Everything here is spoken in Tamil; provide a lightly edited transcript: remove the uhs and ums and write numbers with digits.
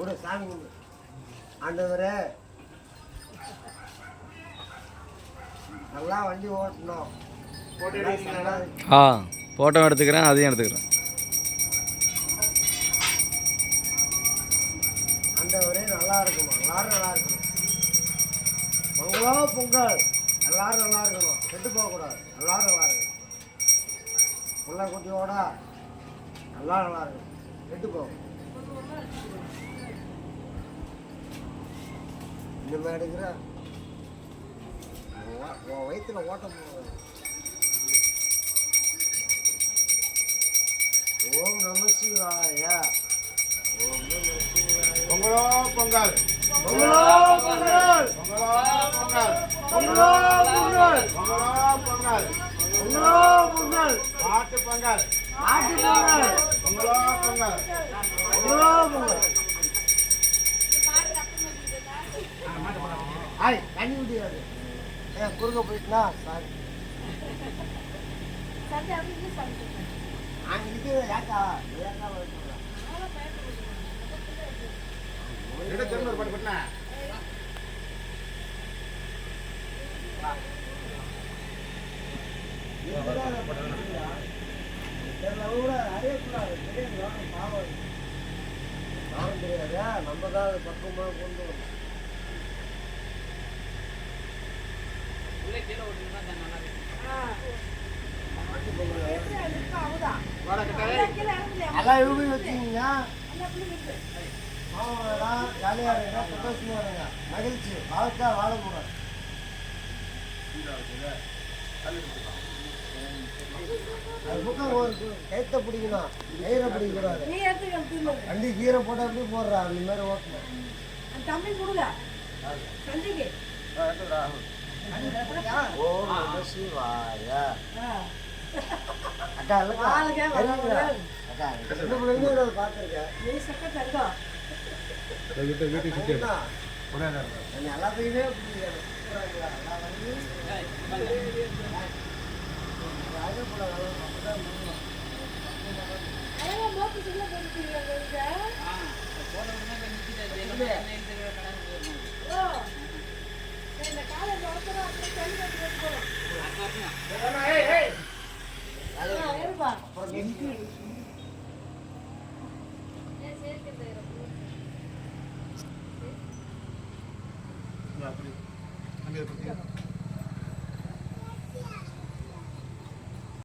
கூட சாமி ஆண்டவரே நல்லா வண்டி ஓட்டணும். ஃபோட்டோ எடுத்துக்கிறேன், அதையும் எடுத்துக்கிறேன். ஆண்டவரே நல்லா இருக்கணும், எல்லாரும் நல்லா இருக்கணும். பொங்கலோ பொங்கல், எல்லாரும் நல்லா இருக்கணும், கெட்டு போகக்கூடாது, எல்லாரும் நல்லா இருக்கணும். பிள்ளை குட்டியோட எல்லாம் நல்லா இருக்கணும், கெட்டு போகும். இனிமே எடுக்கிற உன் வயிற்றுல ஓட்டம் போகுது. ஓம் நம சிவாய. ஓம் நம சிவாய. பொங்கலோ பொங்கல், பொங்கலோ பொங்கல், பொங்கலோ பொங்கல், பொங்கலோ பொங்கல், பொங்கலோ பொங்கல், பொங்கலோ பொங்கல், மாட்டு பொங்கல், ஆட்டு பொங்கல், பொங்கலோ பொங்கல், பொங்கலோ பொங்கல். ஆய் தண்ணி முடியாது. குறுக்க போயிட்டுனா சாரி. அங்கே ஏக்கா ஏக்கா ரெண்டு திரும்ப பாட்டு பண்ண நம்ம தான் பக்கமா கொண்டு வரணும். எல்லாம் இவங்க வச்சுக்கிங்க. ஜாலியாக இருங்க, சந்தோஷமா இருங்க, மகிழ்ச்சி வாழ்க்கை வாழக்கூடாது. அது பக்கம் ஒரு கைத்தை பிடிக்கணும், கயிறை பிடிக்கக்கூடாது. வண்டி கீரை போட்டு அப்படியே போடுறா, அந்த மாதிரி ஓட்டணும். ஓம் நம சிவாய. அக்கா அக்கா சின்ன பிள்ளைங்க பார்த்துருக்கேன். எல்லாத்தையுமே அங்கே